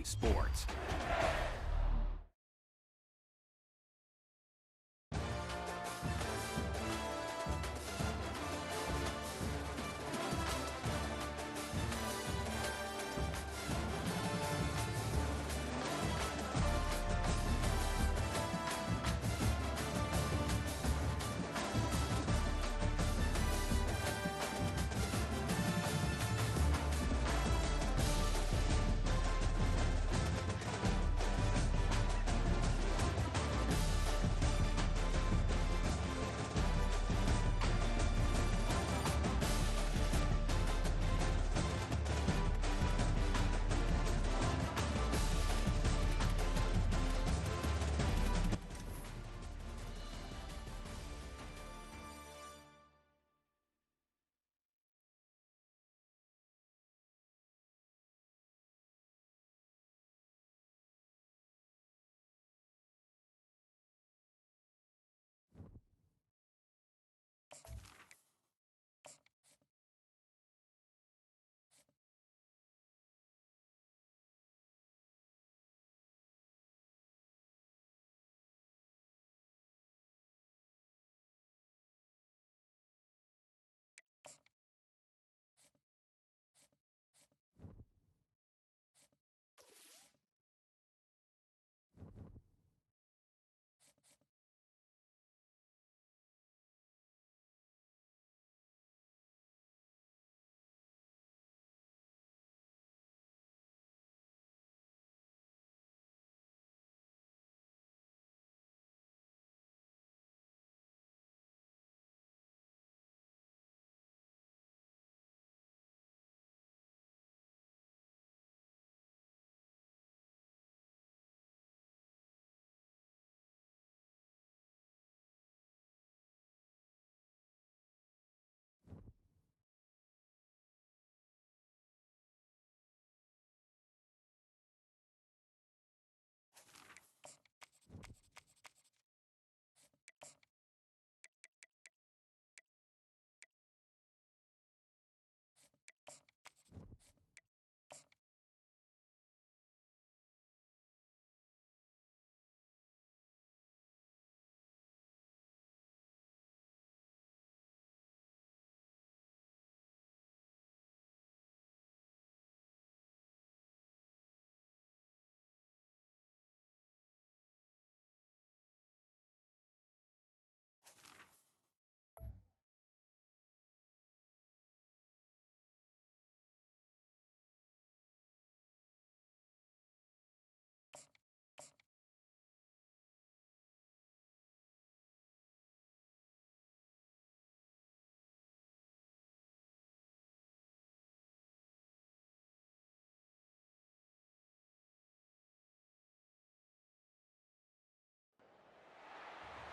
Sports.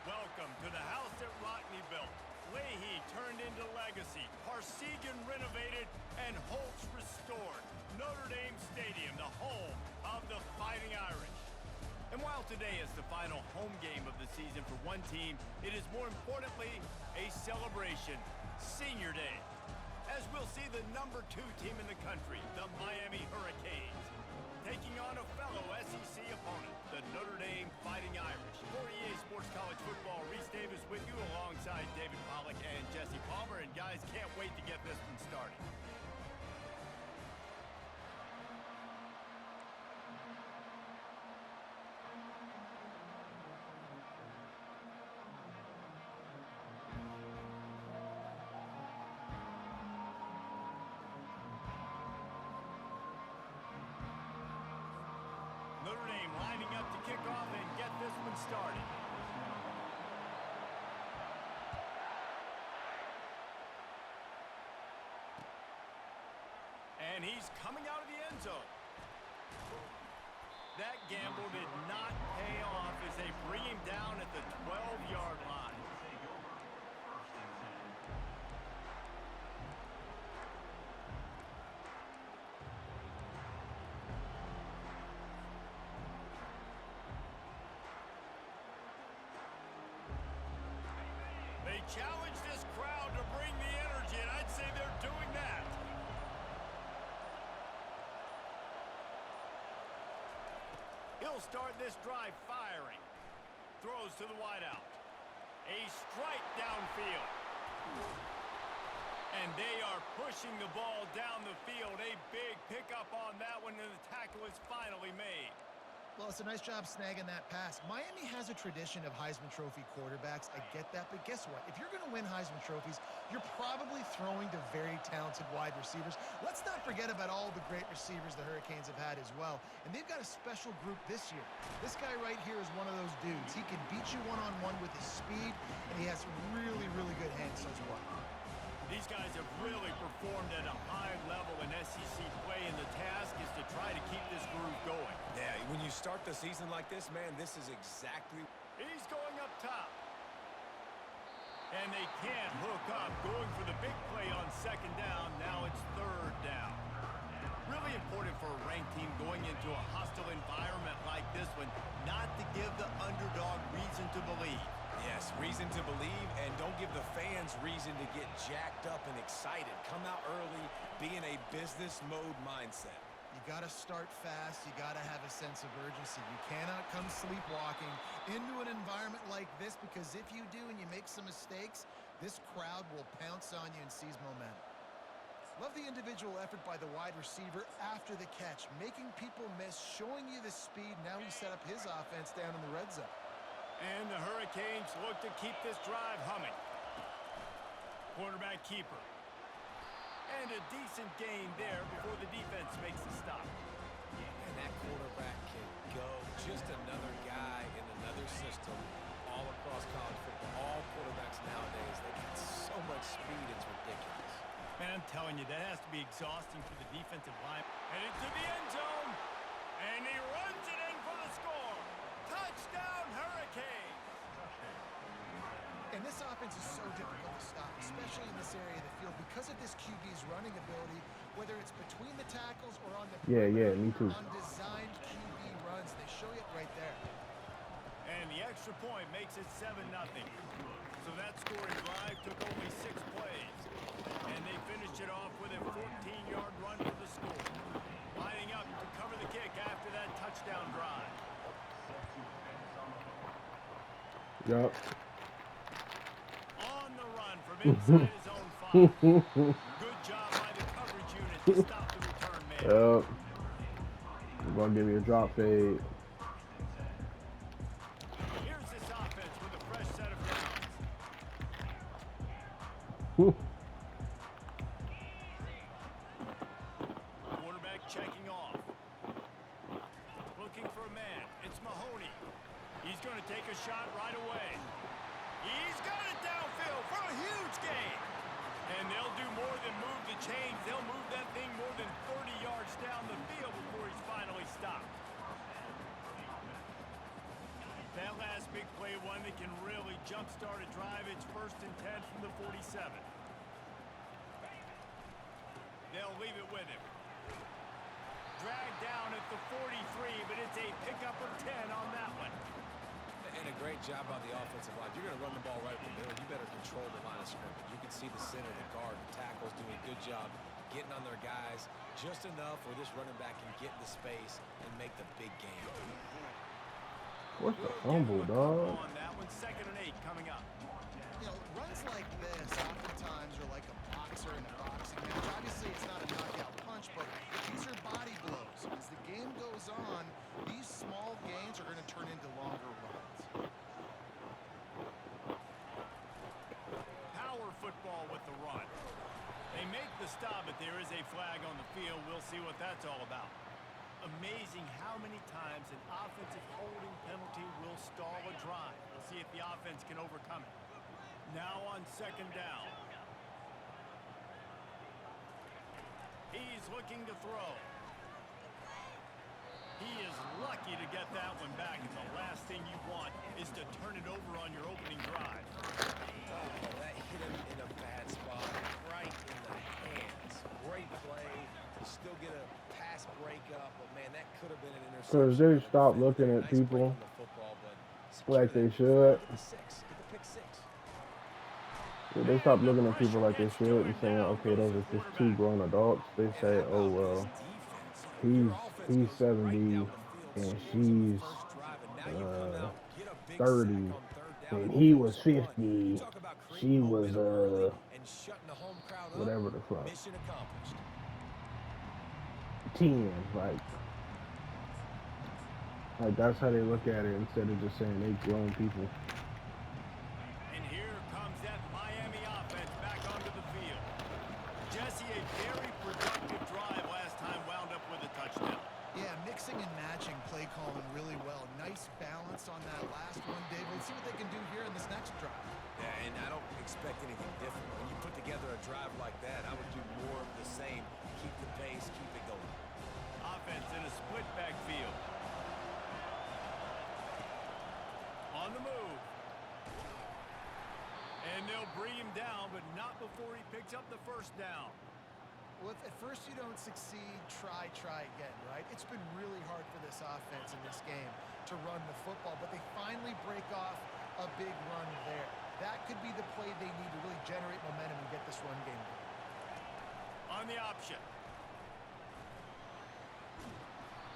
Welcome to the house that Rockne built. Leahy turned into legacy, Parsegan renovated, and Holtz restored. Notre Dame Stadium, the home of the Fighting Irish. And while today is the final home game of the season for one team, it is more importantly a celebration, Senior Day, as we'll see the number 2 team in the country, the Miami Hurricanes, taking on a fellow SEC opponent, the Notre Dame Fighting Irish. For EA Sports College Football, Reese Davis with you alongside David Pollack and Jesse Palmer. And guys, can't wait to get this one started. Notre Dame lining up to kick off and get this one started. And he's coming out of the end zone. That gamble did not pay off as they bring him down at the 12-yard line. They challenge this crowd to bring the energy, and I'd say they're doing that. He'll start this drive firing. Throws to the wideout. A strike downfield. And they are pushing the ball down the field. A big pickup on that one, and the tackle is finally made. Well, it's a nice job snagging that pass. Miami has a tradition of Heisman Trophy quarterbacks. I get that, but guess what? If you're going to win Heisman Trophies, you're probably throwing to very talented wide receivers. Let's not forget about all the great receivers the Hurricanes have had as well. And they've got a special group this year. This guy right here is one of those dudes. He can beat you one-on-one with his speed, and he has really, really good hands as well. These guys have really performed at a high level in SEC play, and the task is to try to keep this groove going. Yeah, when you start the season like this, man, this is exactly... He's going up top. And they can't hook up. Going for the big play on second down. Now it's third down. Really important for a ranked team going into a hostile environment like this one, not to give the underdog reason to believe. Yes, reason to believe, and don't give the fans reason to get jacked up and excited. Come out early, be in a business mode mindset. You got to start fast. You got to have a sense of urgency. You cannot come sleepwalking into an environment like this, because if you do and you make some mistakes, this crowd will pounce on you and seize momentum. Love the individual effort by the wide receiver after the catch, making people miss, showing you the speed. Now he set up his offense down in the red zone. And the Hurricanes look to keep this drive humming. Quarterback keeper. And a decent gain there before the defense makes the stop. And that quarterback can go. Just another guy in another system all across college football. All quarterbacks nowadays, they got so much speed, it's ridiculous. Man, I'm telling you, that has to be exhausting for the defensive line. Headed to the end zone. And he runs it in for the score. Touchdown, Hurricanes! And this offense is so difficult to stop, especially in this area of the field, because of this QB's running ability, whether it's between the tackles or on the me too. on designed QB runs. They show you right there. And the extra point makes it 7-0. So that scoring drive took only 6 plays. And they finished it off with a 14-yard run for the score. Lining up to cover the kick after that touchdown drive. Yup. On the run from inside his own 5. Good job by the coverage unit to stop the return man. Yup. You're gonna give me a drop fade. Here's this offense with a fresh set of downs. Quarterback checking off. Looking for a man. It's Mahoney. He's going to take a shot right away. He's got it downfield for a huge gain. And they'll do more than move the chains. They'll move that thing more than 30 yards down the field before he's finally stopped. That last big play, one that can really jumpstart a drive. It's 1st and 10 from the 47. They'll leave it with him. Dragged down at the 43, but it's a pickup of 10 on that one. And a great job on the offensive line. If you're going to run the ball right up the middle, you better control the line of scrimmage. You can see the center, the guard, the tackles doing a good job getting on their guys just enough where this running back can get into space and make the big game. What's the fumble, dog? On that one, 2nd and 8 coming up. You know, runs like this oftentimes are like a boxer in a boxing match. Obviously, it's not a knockout punch, but these are body blows. As the game goes on, these small gains are going to turn into longer runs. Power football with the run. They make the stop, but there is a flag on the field. We'll see what that's all about. Amazing how many times an offensive holding penalty will stall a drive. We'll see if the offense can overcome it. Now on 2nd down. He's looking to throw. He is lucky to get that one back, and the last thing you want is to turn it over on your opening drive. Oh, that hit him in a bad spot, right in the hands. Great play. You still get a pass breakup, but man, that could have been an interception. Because they stop looking at people like they should. Yeah, they stop looking at people like they should and saying, okay, those are just 2 grown adults. They say, oh, well, he's 70, and scores on the she's first drive, and now you come out, get a big 30, sack on third down, and and he force was a punt. You 50. talk about She creating was momentum early and shutting the home crowd up. whatever the fuck, Mission accomplished. 10. Like that's how they look at it instead of just saying they grown people. And here comes that Miami offense back onto the field. Jesse, a very productive drive last time, wound up with a touchdown. Yeah, mixing and matching play calling really well. Nice balance on that last one, David. Let's see what they can do here in this next drive. Yeah, and I don't expect anything different. When you put together a drive like that, I would do more of the same. Keep the pace, keep it going. Offense in a split backfield. On the move. And they'll bring him down, but not before he picks up the first down. Well, if at first you don't succeed, try again, right? It's been really hard for this offense in this game to run the football, but they finally break off a big run there. That could be the play they need to really generate momentum and get this run game going. On the option.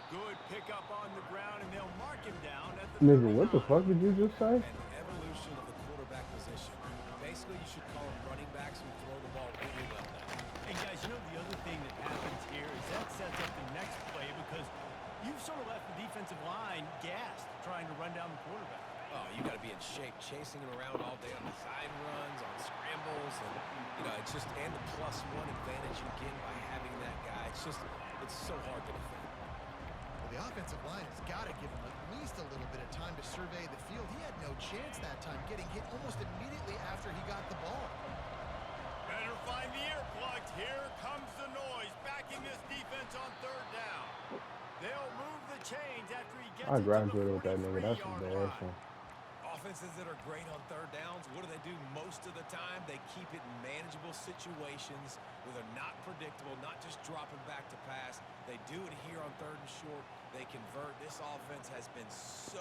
Good pickup on the ground, and they'll mark him down at the Nigga, 39. what the fuck did you just say? And the evolution of the quarterback position. Basically, you should call them running backs who throw the ball really well now. And guys, you know the other thing that happens here is that sets up the next play because you've sort of left the defensive line gassed trying to run down the quarterback. Oh, you got to be in shape, chasing him around all day on the side runs, on scrambles, and it's just and the +1 advantage you get by having that guy. It's so hard to defend. Well, the offensive line has got to give him at least a little bit of time to survey the field. He had no chance that time, getting hit almost immediately after he got the ball. Better find the earplugs. Here comes the noise, backing this defense on third down. They'll move the chains after he gets I it to the graduated with that nigga. That's 43-yard embarrassing. line. Offenses that are great on third downs, what do? Most of the time, they keep it in manageable situations where they're not predictable, not just dropping back to pass. They do it here on third and short. They convert. This offense has been so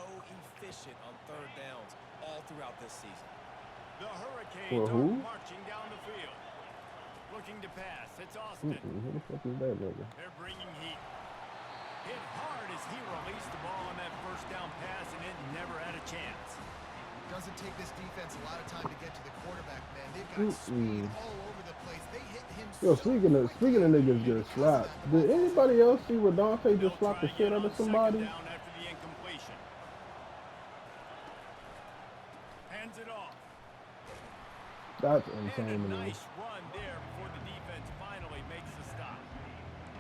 efficient on third downs all throughout this season. The Hurricanes For are who? marching down the field. Looking to pass. It's Austin. Who the fuck is that nigga? They're bringing heat. Hit hard as he released the ball on that first down pass, and it never had a chance. Doesn't take this defense a lot of time to get to the quarterback, man. They've got speed all over the place. They hit him Yo, so speaking of niggas get slapped, did anybody else see where Dante just slapped the shit out of somebody? Down after the incompletion. Hands it off. That's And insane a to me. nice run there before the defense finally makes the stop.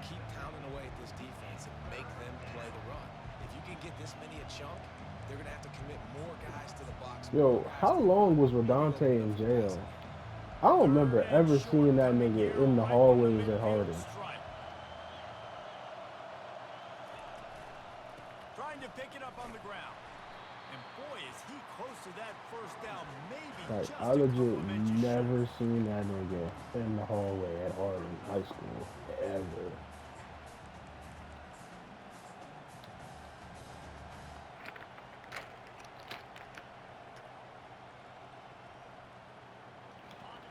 Keep pounding away at this defense and make them play the run. If you can get this many a chunk, they're going to have to commit more guys to the box. Yo, how long was Rodante in jail? I don't remember ever seeing that nigga in the hallways at Harding. Trying to pick it up on the ground. And boy, is he close to that first down. Maybe Like, just I a legit couple of inches short. never seen that nigga in the hallway at Harding High School, ever.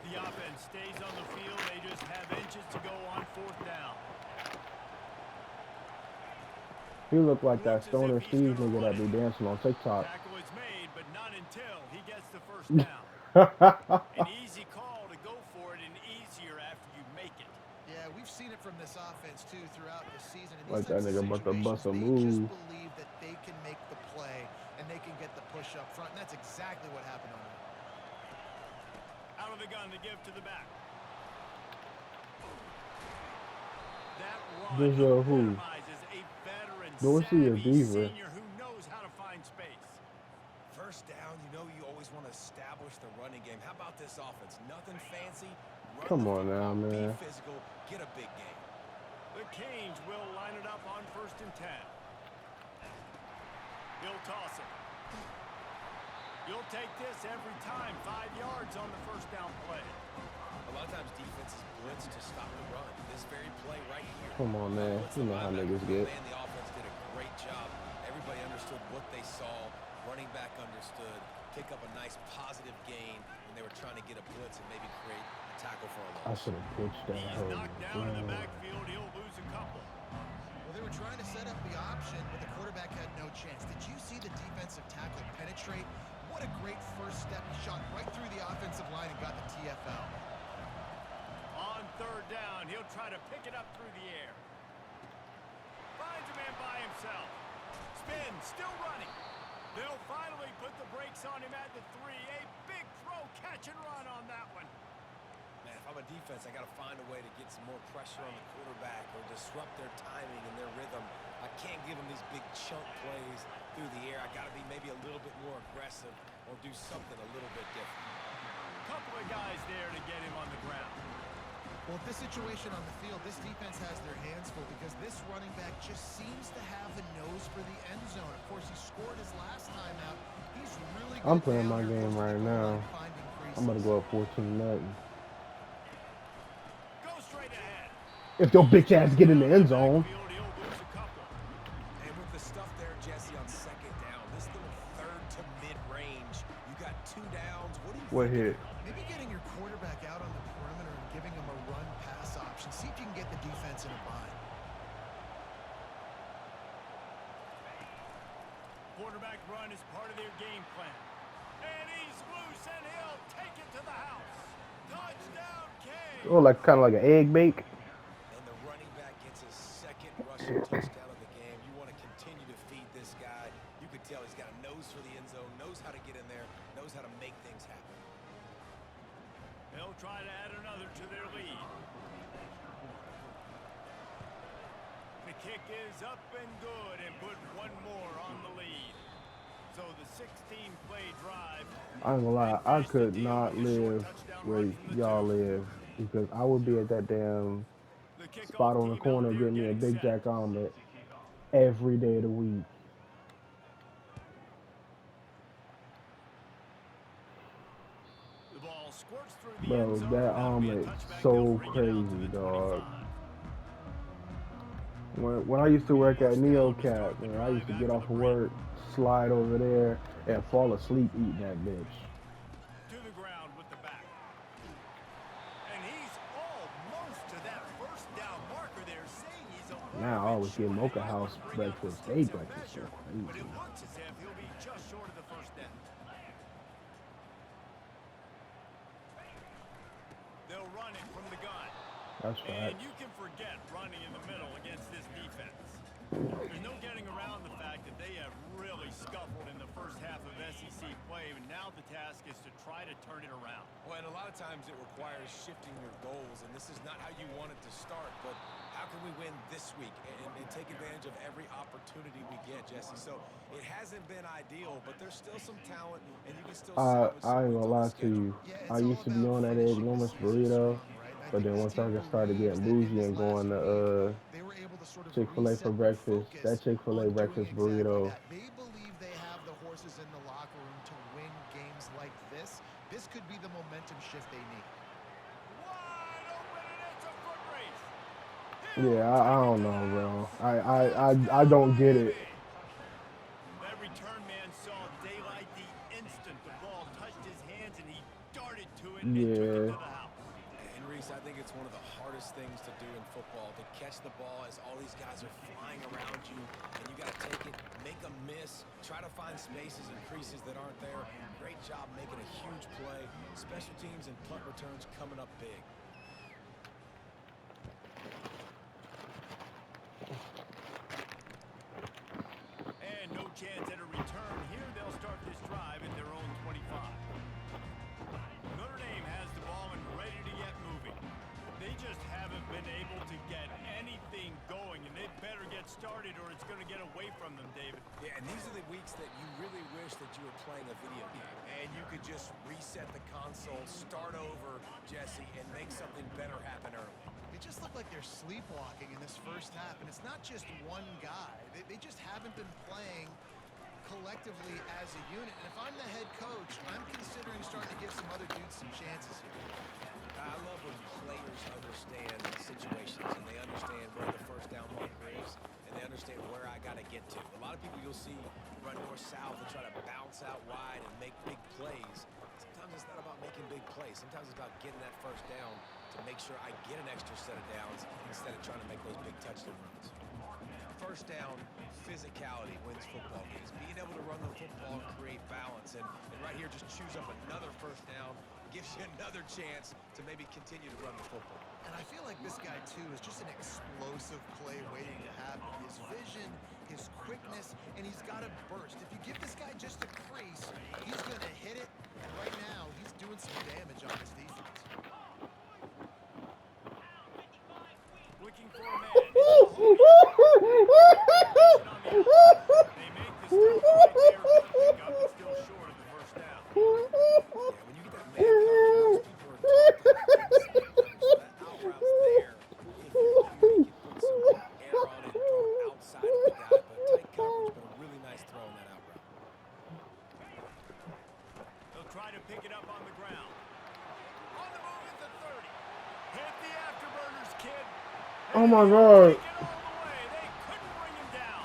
The offense stays on the field. They just have inches to go on fourth down. He looked like that Stoner Steve nigga that be dancing on TikTok. Tackle is made, but not until he gets the first down. An easy call to go for it and easier after you make it. Yeah, we've seen it from this offense, too, throughout the season. In Like these that types nigga of about to bust a situations, move. They just believe that they can make the play and they can get the push up front, and that's exactly what happened on that. Out of the gun to give to the back. That run This who? epitomizes a veteran, Dorsey or savvy Beaver? senior who knows how to find space. First down, you always want to establish the running game. How about this offense? Nothing fancy. Run Come the on now, football, man. Be physical, get a big game. The Canes will line it up on 1st and 10. He'll toss it. You'll take this every time. 5 yards on the first down play. A lot of times defenses blitz to stop the run. This very play right here. Come on, man. You know how niggas get. Man, the offense did a great job. Everybody understood what they saw. Running back understood. Pick up a nice positive gain when they were trying to get a blitz and maybe create a tackle for a I loss. should have pitched that. He's hoe. knocked down in the backfield. He'll lose a couple. Well, they were trying to set up the option, but the quarterback penetrate. What a great first step. He shot right through the offensive line and got the TFL. On third down, he'll try to pick it up through the air. Finds a man by himself. Spin, still running. They'll finally put the brakes on him at the 3. A big throw, catch and run on that one. Man, if I'm a defense, I got to find a way to get some more pressure on the quarterback or disrupt their timing and their rhythm. I can't give them these big chunk plays through the air. I got to be maybe a little bit more aggressive or do something a little bit different. Couple of guys there to get him on the ground. Well, with this situation on the field, this defense has their hands full because this running back just seems to have a nose for the end zone. Of course, he scored his last time out. He's really good. I'm playing my game right now. I'm going to go up 14-0. Go straight ahead. If your bitch ass get in the end zone. And with the stuff there, Jesse, on second down, this little third to mid-range, you got 2 downs. What hit? Maybe getting your quarterback out on the perimeter and giving him a run-pass option. See if you can get the defense in a bind. Quarterback run is part of their game plan. And he's loose, and he'll take it to the house. Touchdown, Kane. Oh, like kind of like an egg bake. And the running back gets his second rushing touchdown of the game. You want to continue to feed this guy. You could tell he's got a nose for the end zone, knows how to get in there, knows how to make things happen. They'll try to add another to their lead. The kick is up and good and put one more on the lead. So the 16-play drive. I ain't gonna lie, I could not live where y'all live because I would be at that damn spot on the corner getting me a Big Jack omelet every day of the week. The ball squirts through the Bro, end zone. that That'll be a omelet touchback. so They'll bring it out to crazy, the dog. 25. When I used to work at NeoCap, man, I used to get off of work, slide over there, and fall asleep eating that bitch. To the ground with the back. And he's almost to that first down marker there, saying he's a Now I always get Mocha House breakfast. They breakfast so but it crazy. looks as if he'll be just short of the first down. They'll run it from the gun. That's And right. you can forget running in the middle against this defense. There's no getting around the fact that they have really scuffled in the first half of SEC play, and now the task is to try to turn it around. Well, and a lot of times it requires shifting your goals, and this is not how you want it to start, but how can we win this week and take advantage of every opportunity we get, Jesse? So it hasn't been ideal, but there's still some talent, and you can still salvage some I ain't wins gonna on the lie to schedule. you. I used to be on that Egg Loomis burrito, but then once I started getting bougie and going to Chick-fil-A for breakfast, that Chick-fil-A breakfast burrito. They believe they have the horses in the locker room to win games like this. This could be the momentum shift they need. Wide open, and it's a foot race. Yeah, I don't know, bro. I don't get it. That return man saw daylight the instant the ball touched his hands, and he darted to it and took it to the house. And Reese, I think it's one of the hardest things to do in football, to catch the ball as all these guys are flying around you, and you got to take it, make a miss, try to find spaces and creases that aren't there. Great job making a huge play. Special teams and punt returns coming up big. And no chance at a return here. They'll start this drive at their own 25. Notre Dame has the ball and ready to get moving. They just haven't been able to get anything going, and they better get started or it's going to get away from them, David. Yeah, and these are the weeks that you really wish that you were playing a video game, and you could just reset the console, start over, Jesse, and make something better happen early. They just look like they're sleepwalking in this first half, and it's not just one guy. They just haven't been playing collectively as a unit. And if I'm the head coach, I'm considering starting to give some other dudes some chances here. I love when players understand situations, and they understand where the first down marker is, and they understand where I got to get to. A lot of people you'll see run north-south and try to bounce out wide and make big plays. Sometimes it's not about making big plays. Sometimes it's about getting that first down to make sure I get an extra set of downs instead of trying to make those big touchdown runs. first down, physicality wins football games. Being able to run the football and create balance. And right here, just choose up another first down. Gives you another chance to maybe continue to run the football. And I feel like this guy, too, is just an explosive play waiting to happen. His vision, his quickness, and he's got a burst. If you give this guy just a crease, he's going to hit it. And right now, he's doing some damage on his defense. Looking for a man. It's Mahoney. They make the stop right there for the pickup. It's still short of the first down. Yeah, when you get that man coverage, most people are talking about so that out route's there. If you're here, you can put some air on it and throw it outside of the guy, but tight coverage, but a really nice throw on that out route. They'll try to pick it up on the ground. On the move at the 30. Hit the afterburners, kid. Oh my God. Take it all the way. They couldn't bring him down.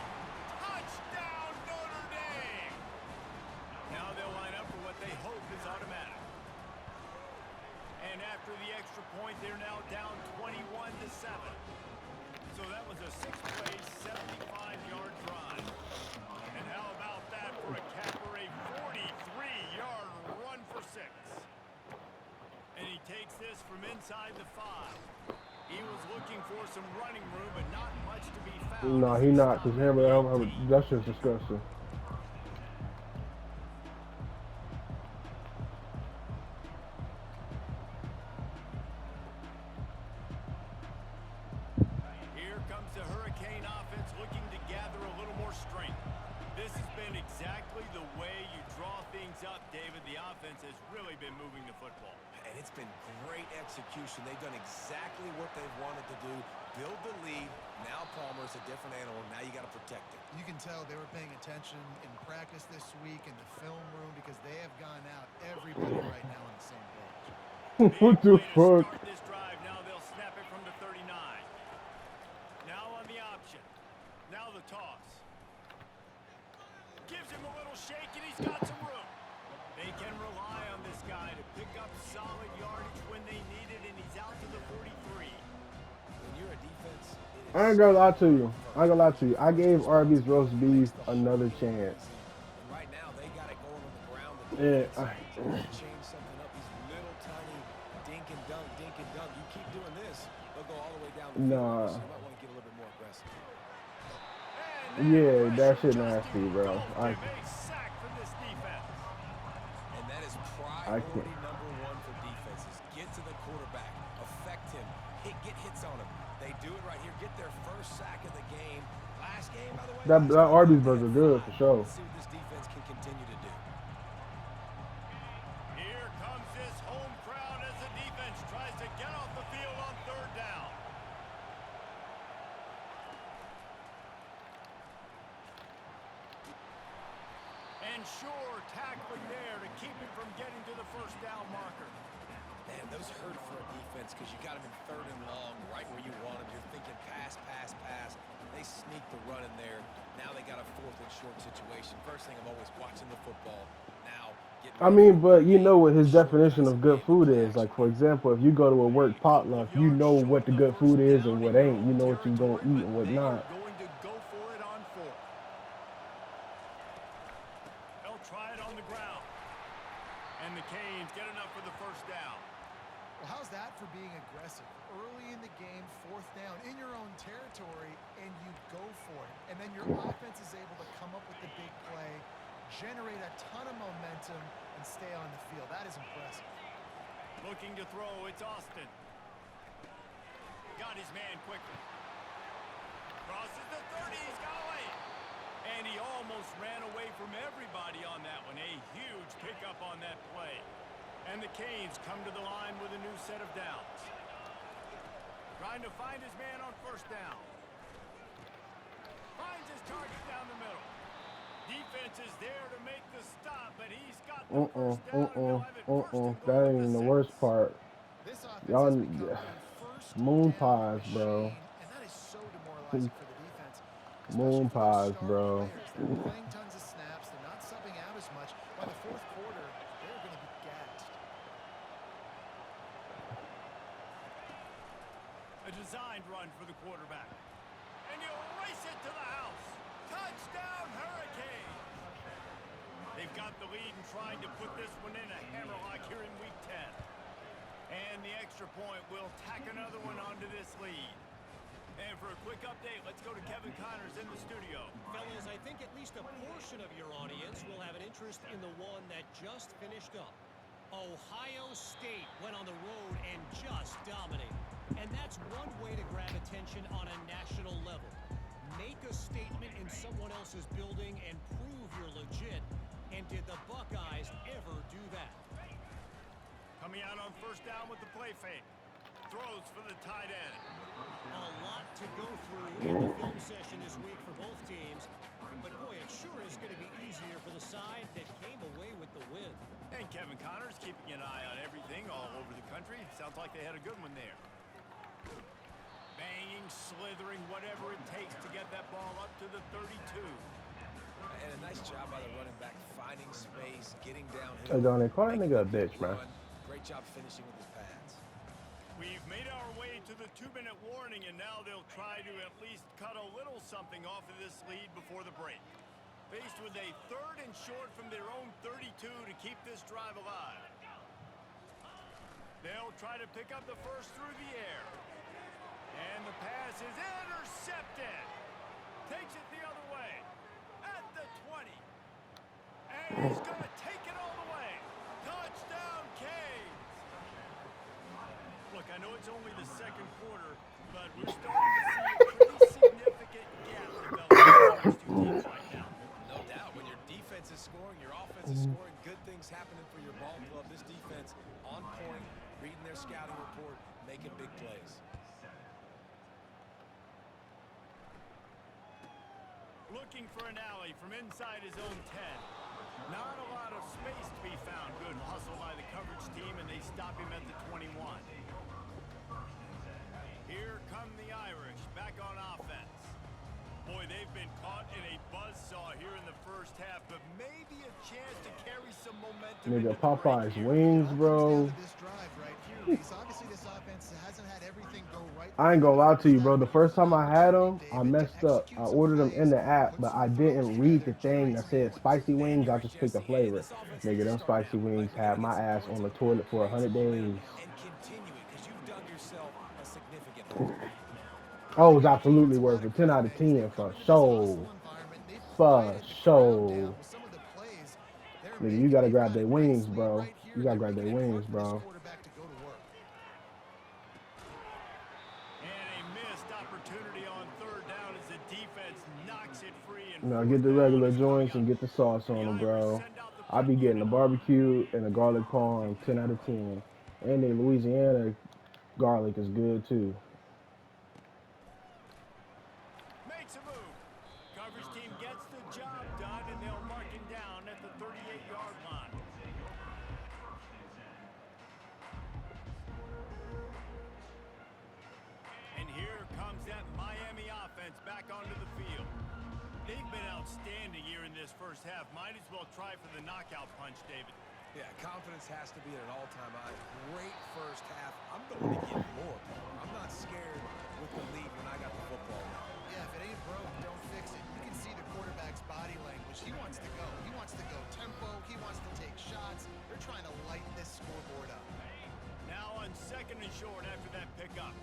Touchdown, Notre Dame. Now they'll line up for what they hope is automatic. And after the extra point, they're now down 21-7. So that was a 6-play, 75-yard drive. And how about that for a capper, a 43-yard run for 6. And he takes this from inside the 5. He was looking for some running room, but not much to be found. No, he not, because that's just disgusting. Here comes the Hurricane offense looking to gather a little more strength. This has been exactly the way you draw things up, David. The offense has really been moving the football. And it's been great execution. They've done exactly what they've wanted to do. Build the lead. Now Palmer's a different animal. Now you got to protect it. You can tell they were paying attention in practice this week in the film room because they have gone out everybody right now on the same page. What the fuck? Start this drive. Now they'll snap it from the 39. Now on the option. Now the toss. Gives him a little shake, and he's got some room. They can rely on this guy to pick up solid yardage when they need it, and he's out to the 43. When you're a defense, I ain't gonna lie to you. I gave Arby's roast beef another chance. and right now they got it going on the ground. Yeah, Change something up. These little tiny dink and dunk. You keep doing this, they'll go all the way down the field. Nah. So you might want to get a little bit more aggressive. Yeah, that shit nasty, bro. Sack for this defense. And that is I priority can't. number one for defenses. Get to the quarterback, affect him, get hits on him. They do it right here. Get their first sack of the game. Last game, by the way. That Arby's burger good for sure. Let's see what this defense can continue to do. Here comes this home crowd as the defense tries to get off the field on 3rd down. And sure, tackling there to keep him from getting to the 1st down marker. Man, those hurt for a defense because you got them in 3rd and long, right where you want them. You're thinking pass. They sneak the run in there. Now they got a 4th and short situation. First thing, I'm always watching the football. Now, I mean, but you know what his definition of good food is. Like, for example, if you go to a work potluck, you know what the good food is and what ain't. You know what you're going to eat and what not. Going to go for it on 4th. They'll try it on the ground. And the Canes get enough for the 1st down. Well, how's that for being aggressive? Early in the game, 4th down, in your own territory, and you go for it. And then your offense is able to come up with the big play, generate a ton of momentum, and stay on the field. That is impressive. Looking to throw, it's Austin. Got his man quickly. Crosses the 30, he's got away. And he almost ran away from everybody on that one. A huge pickup on that play. And the Canes come to the line with a new set of downs. Trying to find his man on 1st down. Finds his target down the middle. Defense is there to make the stop, but he's got the 1st down. And they'll have it 1st and That goal ain't at the the 6. worst part. This offense Y'all, has become a first moon down pies, bro. machine, and that is so demoralizing for the defense. Moon Especially for pies, those star bro. players. They're playing tons of snaps. They're not subbing out as much. By the 4th quarter, they're going to be gassed. A designed run for the quarterback. And he'll Slice it to the house. Touchdown, Hurricanes. They've got the lead and trying to put this one in a hammerlock here in Week 10. And the extra point will tack another one onto this lead. And for a quick update, let's go to Kevin Connors in the studio. Fellas, I think at least a portion of your audience will have an interest in the one that just finished up. Ohio State went on the road and just dominated. And that's one way to grab attention on a national level. Make a statement in someone else's building and prove you're legit. And did the Buckeyes ever do that? Coming out on first down with the play fake. Throws for the tight end. A lot to go through in the film session this week for both teams. But boy, it sure is going to be easier for the side that came away with the win. And Kevin Connors keeping an eye on everything all over the country. Sounds like they had a good one there. Banging, slithering, whatever it takes to get that ball up to the 32. And a nice job by the running back, finding space, getting downhill. Hey, Donnie, call that nigga a bitch, man. Great job finishing with his pads. We've made our way to the 2-minute warning, and now they'll try to at least cut a little something off of this lead before the break. Faced with a 3rd and short from their own 32 to keep this drive alive. They'll try to pick up the first through the air. And the pass is intercepted. Takes it the other way. At the 20. And he's going to take it all the way. Touchdown, Canes. Look, I know it's only the second quarter, but we're starting to see a pretty significant gap develop between these two teams right now. No doubt. When your defense is scoring, your offense is scoring, good things happening for your ball club. This defense on point, reading their scouting report, making big plays. Looking for an alley from inside his own 10. Not a lot of space to be found. Good hustle by the coverage team, and they stop him at the 21. Here come the Irish, back on offense. Boy, they've been caught in a buzzsaw here in the first half, but maybe a chance to carry some momentum. Nigga, Popeye's wings, bro. Obviously, this offense hasn't had everything go right. I ain't gonna lie to you, bro. The first time I had them, I messed up. I ordered them in the app, but I didn't read the thing that said spicy wings. I just picked a flavor. Nigga, them spicy wings had my ass on the toilet for 100 days. And continue it, because you've dug yourself a significant hole. Oh, it was absolutely worth it. 10 out of 10 for sure. For sure. Nigga, you gotta grab their wings, bro. You gotta grab their wings, bro. No, get the regular joints and get the sauce on them, bro. I be getting the barbecue and the garlic parm, 10 out of 10. And the Louisiana garlic is good too. Makes a move. Coverage team gets the job done, and they'll mark him down at the 38-yard line. And here comes that Miami offense back onto the field. They've been outstanding here in this first half. Might as well try for the knockout punch, David. Yeah, confidence has to be at an all-time high. Great first half. I'm going to get more. I'm not scared with the lead when I got the football now. Yeah, if it ain't broke, don't fix it. You can see the quarterback's body language. He wants to go. He wants to go tempo. He wants to take shots. They're trying to light this scoreboard up. Now on 2nd and short after that pickup.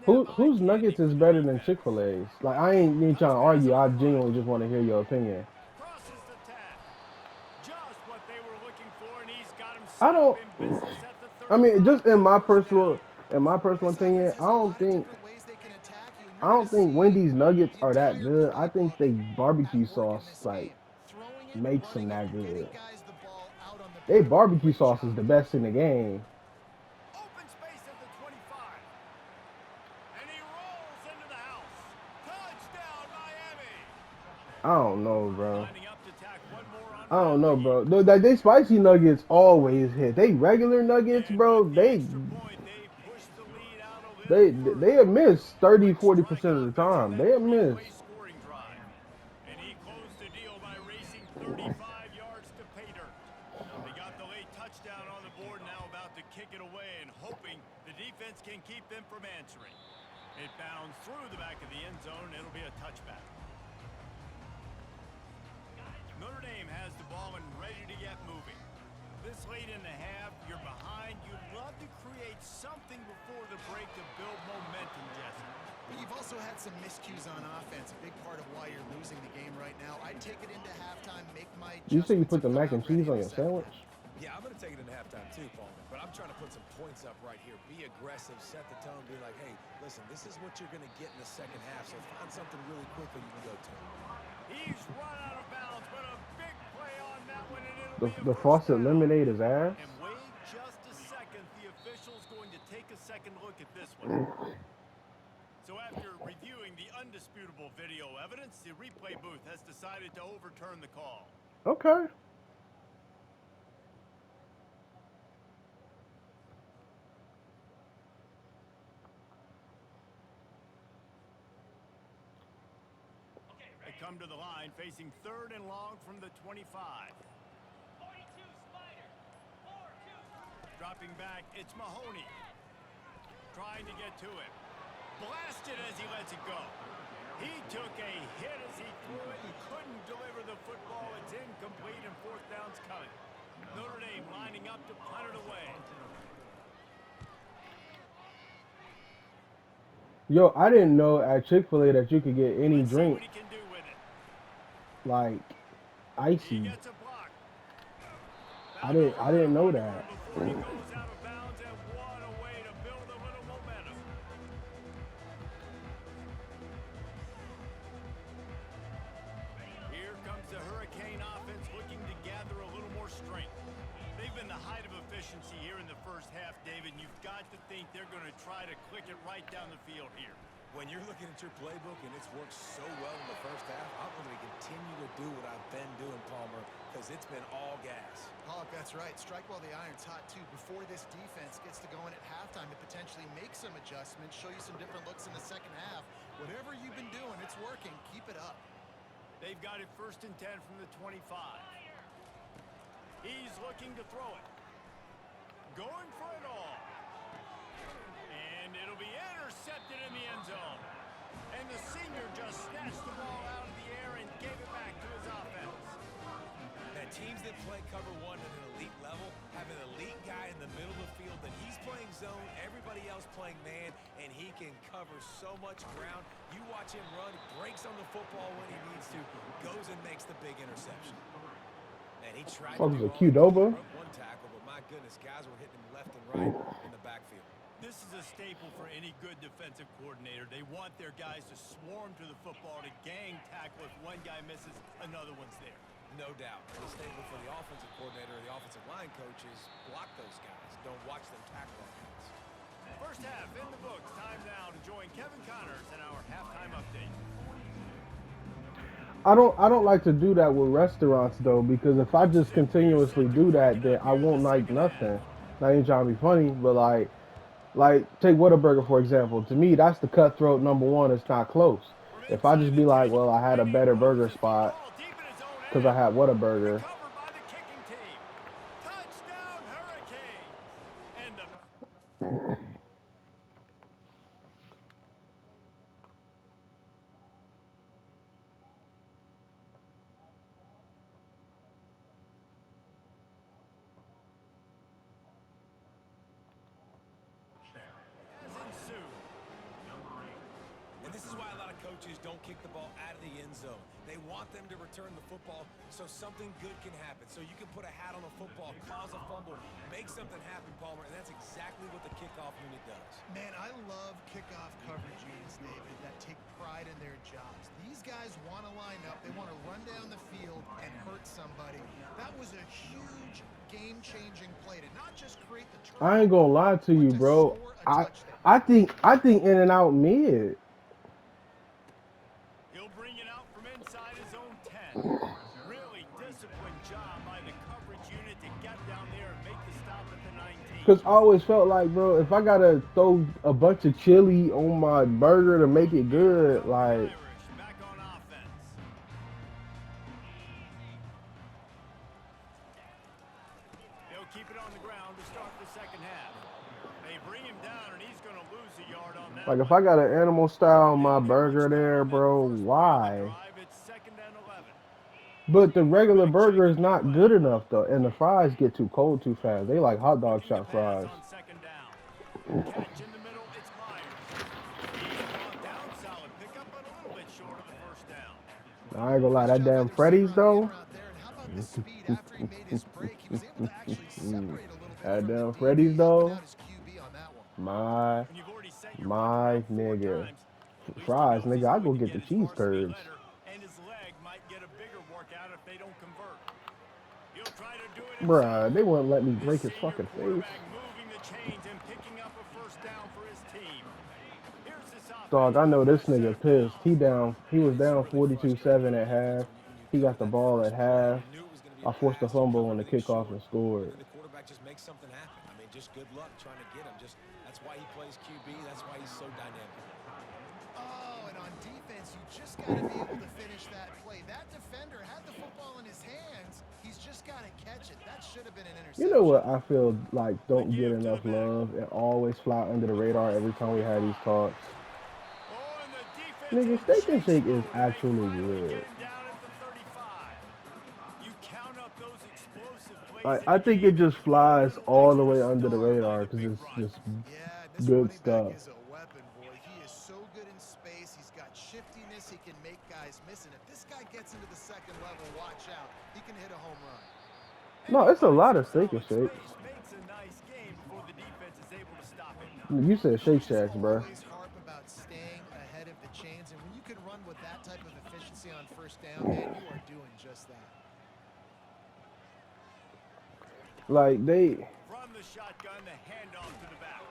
Whose nuggets is better than Chick-fil-A's? Like, I ain't even trying to argue. I genuinely just want to hear your opinion. I don't. I mean, just in my personal opinion, I don't think Wendy's nuggets are that good. I think they barbecue sauce like makes them that good. They barbecue sauce is the best in the game. Open space at the 25. And he rolls into the house. Touchdown, Miami. I don't know, bro. I don't know, bro. They spicy nuggets always hit. They regular nuggets, bro. They miss 30-40% of the time. They miss. And he closed the deal by racing 35 yards to pay dirt. They got the late touchdown on the board, now about to kick it away and hoping the defense can keep them from answering. It bounds through the back of the end zone. It'll be a touchback. Notre Dame has the ball and ready to get moving. This late in the half, you're behind. You'd love to create something before the break to build momentum, Jesse. But you've also had some miscues on offense, a big part of why you're losing the game right now. I'd take it into halftime, make my You say you adjustments put the and come mac and out ready cheese in on the your second sandwich? half. Yeah, I'm going to take it into halftime too, Palmer. But I'm trying to put some points up right here. Be aggressive, set the tone, be like, hey, listen, this is what you're going to get in the second half, so find something really quickly you can go to. He's run out of bounds, but a big play on that one, and it'll The, be a the first Fawcett down. lemonade is ass. And wait just a second. The official's going to take a second look at this one. So after reviewing the undisputable video evidence, the replay booth has decided to overturn the call. Okay. They come to the line facing 3rd and long from the 25. 42 Spider. 4-2. Dropping back, it's Mahoney. Trying to get to it. Blasted as he lets it go. He took a hit as he threw it and couldn't deliver the football. It's incomplete and 4th down's coming. Notre Dame lining up to punt it away. Yo, I didn't know at Chick-fil-A that you could get any Let's see drink what he can do with it. like He icy. gets a block. I didn't know that. Before he goes out of bounds, and what a way to build a little momentum. Here comes the Hurricane offense looking to gather a little more strength. They've been the height of efficiency here in the first half, David. You've got to think they're going to try to click it right down the field here. When you're looking at your playbook and it's worked so well in the first half, I'm going to continue to do what I've been doing, Palmer, because it's been all gas. Pollock, that's right. Strike while the iron's hot, too. Before this defense gets to going at halftime to potentially make some adjustments, show you some different looks in the second half. Whatever you've been doing, it's working. Keep it up. They've got it 1st and 10 from the 25. He's looking to throw it. Going for it all. And it'll be intercepted in the end zone. And the senior just snatched the ball out of the air and gave it back to his offense. And teams that play cover one at an elite level have an elite guy in the middle of the field that he's playing zone, everybody else playing man, and he can cover so much ground. You watch him run, breaks on the football when he needs to, goes and makes the big interception. And he tried Oh, to it was do a all Qdoba? he could, broke one tackle, but my goodness, guys were hitting him left and right in the backfield. This is a staple for any good defensive coordinator. They want their guys to swarm to the football, to gang tackle. If one guy misses, another one's there. No doubt. The staple for the offensive coordinator or the offensive line coaches, block those guys. Don't watch them tackle on guys. First half in the books. Time now to join Kevin Connors in our halftime update. I don't like to do that with restaurants though, because if I just continuously do that, then I won't like nothing. Not even trying to be funny, but like take Whataburger for example. To me, that's the cutthroat number one. It's not close. If I just be like, well, I had a better burger spot because I had Whataburger. Covered by the kicking team. Touchdown Hurricanes. And And this is why a lot of coaches don't kick the ball out of the end zone. They want them to return the football so something good can happen. So you can put a hat on a football, cause a fumble, make something happen, Palmer, and that's exactly what the kickoff unit does. Man, I love kickoff coverage units, David, that take pride in their jobs. These guys want to line up. They want to run down the field and hurt somebody. That was a huge game-changing play to not just create the turnover, I ain't gonna lie to you, but to bro. score a I touchdown. think in and out mid. he'll bring it out from inside his own 10. Really disciplined job by the coverage unit to get down there and make the stop at the 19. Cause I always felt like, bro, if I gotta throw a bunch of chili on my burger to make it good, like. Irish back on offense. They'll keep it on the ground to start the second half. They bring him down, and he's going to lose a yard on that Like if one. I got an animal style on my Didn't get much burger done there, on that bro, first play of the why? drive. It's 2nd and 11. But the regular Quarterback burger is checking into not it. good enough though, and the fries get too cold too fast. They like hot dog Looking to shop pass fries. on 2nd down. Catch in the middle, it's Myers. He's brought down, solid pickup, but a little bit short of the first down. I ain't gonna lie, Nice that job by damn the receiver Freddy's on the in though. route there. And how about the speed after he made his break? He was able to actually separate a little bit That from the damn Freddy's DB, helping though. out his QB on that one. My When you've already set your weapon my up 4 nigga. times, at least he Fries, knows he's nigga, I going go to get get the his cheese varsity curds. letter, and his leg might get a bigger workout if they don't convert. He'll try to do it Bruh, himself. they wouldn't let me This break his senior fucking face. quarterback moving the chains and picking up a first down for his team. Here's this Dog, offense I with know a this fresh set nigga of pissed. He downs. down. He was It's down really frustrating 42-7 for a at defense half. when you He throw got the that ball at first play. half. You knew it was going to be I a forced a pass. You fumble cover on the everything kickoff short, and scored. and then the quarterback just makes something happen. I mean, just good luck trying to get him. That's why he plays QB. That's why he's so dynamic. Oh, and on defense, you just got to be able to finish that play. That defender had the football in his hands. He's just got to catch it. That should have been an You interception. know what I feel like The don't get give to the enough back. love and always fly under the A radar first every and time we have 45. these talks? Oh, and the defense Nigga, in Steak and chase Shake is mode, and they actually finally get good. him down at the 35. You count up those explosive plays Like in I a think game, it and just you want a flies little all the extra way under the star by radar the because big it's run. just Yeah, this good running back stuff. is a weapon, boy. He is so good in space. He's got shiftiness. He can make guys miss. And if this guy gets into the second level, watch out. He can hit a home run. And No, he it's a finds lot some of Steak and solid Shakes. space, makes a nice game before the defense is able to stop him. You said Shake Coaches Shacks, bro. always harp about staying ahead of the chains. And when you can run with that type of efficiency on first down, man, you are doing just that. Like they, From the shotgun, the handoff to the back.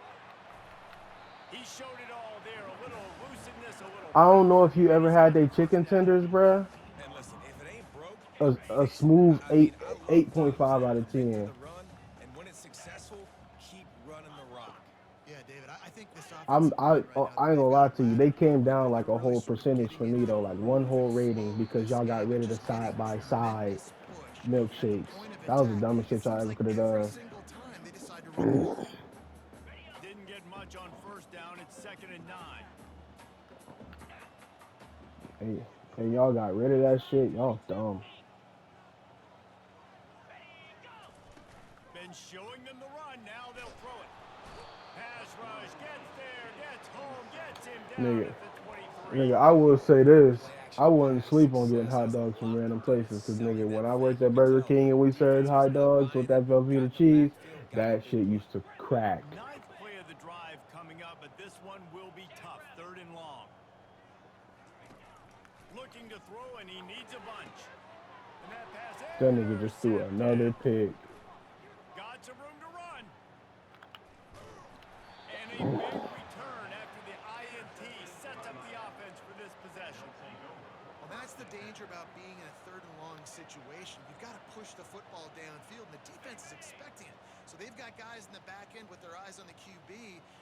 He showed it all there. A little elusiveness, a little I don't know power, if you and ever he's had got they the first chicken down. tenders, bruh. And listen, if it ain't broke, A fix it. smooth I mean, I love 8.5 teams out that of commit to 10. the run, and when it's successful, keep running the rock. Yeah, David, I think this I'm offensive I line right now, I ain't they've gonna got lie a to you. They radical came plan down that like they're a really whole sort of percentage for getting me into though, a like one groove whole and rating flow with because this y'all got game and rid of the just side getting by side tremendous push at the milkshakes. point of That was the attack. dumbest It shit y'all seems ever like could have every done. single time they decide to run the ball. Didn't get much on first down. It's 2nd and 9. And y'all got rid of that shit. Y'all dumb. Been showing them the run. Now they'll throw it. Pass rush. Gets there. Gets home. Gets him down Nigga, at the 23. nigga, I will say this. Play I action wouldn't pass, sleep on getting hot success has dogs a from lot random more to it places. than Cause nigga, selling when that I thing. worked You at can Burger tell King and we served defenses are hot not dogs with buying it. that Velveeta Got in the cheese, backfield, got the that big shit play. used to crack. Ninth play of the drive coming up, but this one will be tough. 3rd and long. Looking to throw, and he needs a bunch. And that pass That nigga just threw another intercepted. pick. Got some room to run. And a big return after the INT sets up the offense for this possession. Well, that's the danger about being in a 3rd and long situation. You've got to push the football downfield, and the defense is expecting it. So they've got guys in the back end with their eyes on the QB.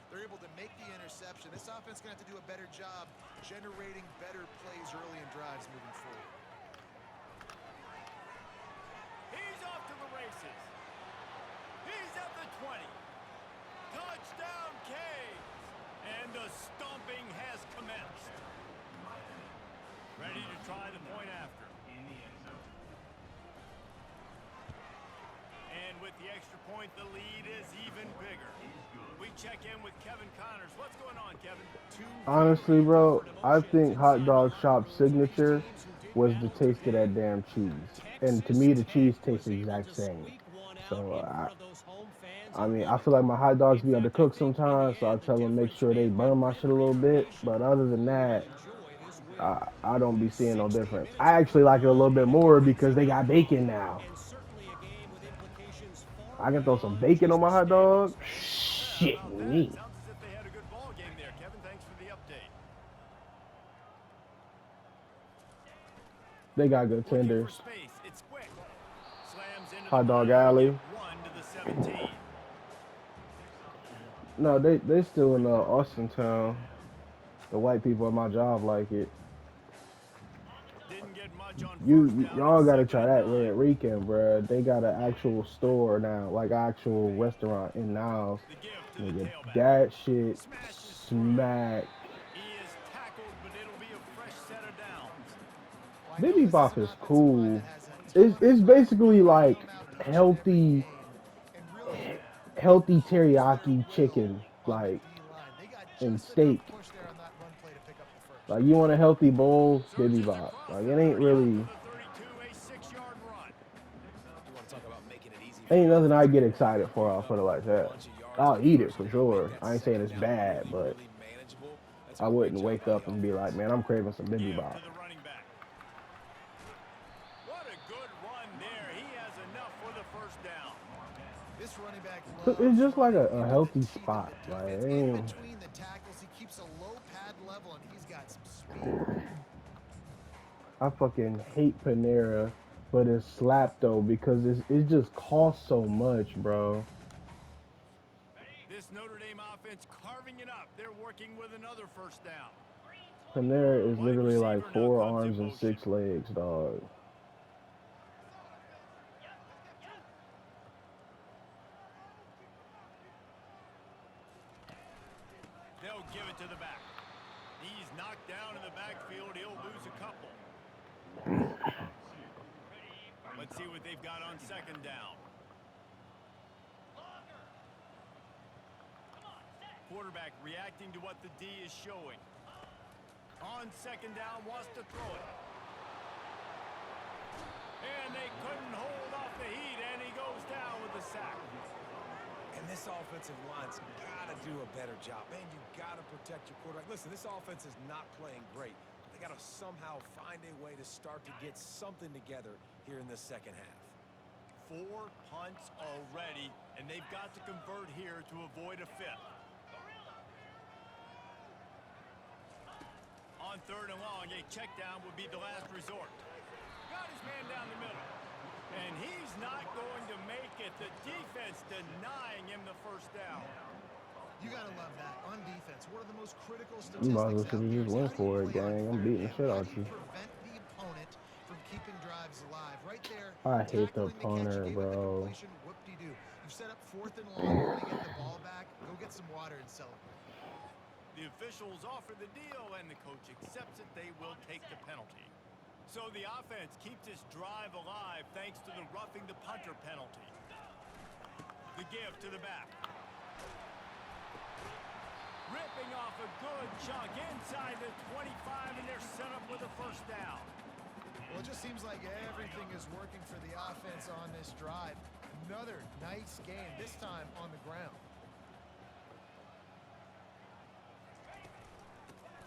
They're able to make the interception. This offense is going to have to do a better job generating better plays early in drives moving forward. He's off to the races. He's at the 20. Touchdown, Canes. And the stomping has commenced. Ready to try the point after. And with the extra point, the lead is even bigger. We check in with Kevin Connors. What's going on, Kevin? Honestly, bro, I think Hot Dog Shop's signature was the taste of that damn cheese. And to me, the cheese tastes the exact same. So, I mean, I feel like my hot dogs be undercooked sometimes, so I tell them make sure they burn my shit a little bit. But other than that, I don't be seeing no difference. I actually like it a little bit more because they got bacon now. I can throw some bacon on my hot dog. How Shit, about that? me. Sounds as if they had a good ball game there, Kevin. Thanks for the update. They got good Looking tenders. for space. It's quick. Slams into Hot the Dog pile. Alley. Get 1 to the 17. No, they still in Austin town. The white people at my job like it. Didn't get much on You first down y'all and gotta second try and that 9. Red Rican, bruh. They got an actual store now, like actual restaurant in Niles. The give to the Nigga, tailback. that shit Smashes through. smack. He is tackled, but it'll be a fresh set of downs. Well, I know Bibi this is Bop an is offensive line cool. that has a ton It's of basically weapons. like They'll now each and every healthy game. And really, healthy impose their teriyaki will chicken, on the like D-line. They got in just enough steak. push there on that run play to pick up the first. Like you want a healthy bowl, Bibi Surges Bop. across Like the it ain't 30 out really to the 32, a 6-yard run. You want to talk about making it easy for ain't the nothing I offensive get coordinator. excited for. Give I'll up put it like a that. bunch of yards I'll on eat it first for down, make sure. that I ain't saying second it's down bad, really, but really manageable. That's a I great wouldn't job wake by up the and be like, offense. man, I'm craving some Bibi Give Bop. to the running back. What a good run there. He has enough for the first down. This running back It's loves just like running a into the healthy teeth of spot. the Like, defense. In between the tackles, he keeps a low pad level, and he's got some speed. I fucking hate Panera, but it's slap though because it just costs so much, bro. This Notre Dame offense carving it up. They're working with another first down. Panera is Wide literally like receiver now 4 comes in arms and motion. 6 legs, dog. They'll give it to the back. He's knocked down in the backfield. He'll lose a couple. Let's see what they've got on second down. Quarterback reacting to what the D is showing. On second down, wants to throw it. And they couldn't hold off the heat, and he goes down with the sack. And this offensive line's got to do a better job. Man, you got to protect your quarterback. Listen, this offense is not playing great. They got to somehow find a way to start to get something together here in this second half. 4 punts already, and they've got to convert here to avoid a 5th. On third and long, a check down would be the last resort. Got his man down the middle. And he's not going to make it. The defense denying him the first down. You gotta love that. On defense, one of the most critical You statistics might as well out should have there just is went how do you for it, play on gang. I'm third beating the down? shit How out do you. you prevent the opponent from keeping drives alive? Right there, I hate the tackling the catch, punter, you gave up the bro. completion, whoop-de-doo. You've set up 4th and long, you're gonna get the ball back, go get some water and celebrate. The officials offer the deal, and the coach accepts it. They will take the penalty. So the offense keeps its drive alive thanks to the roughing the punter penalty. The give to the back. Ripping off a good chunk inside the 25, and they're set up with a first down. Well, it just seems like everything is working for the offense on this drive. Another nice game, this time on the ground.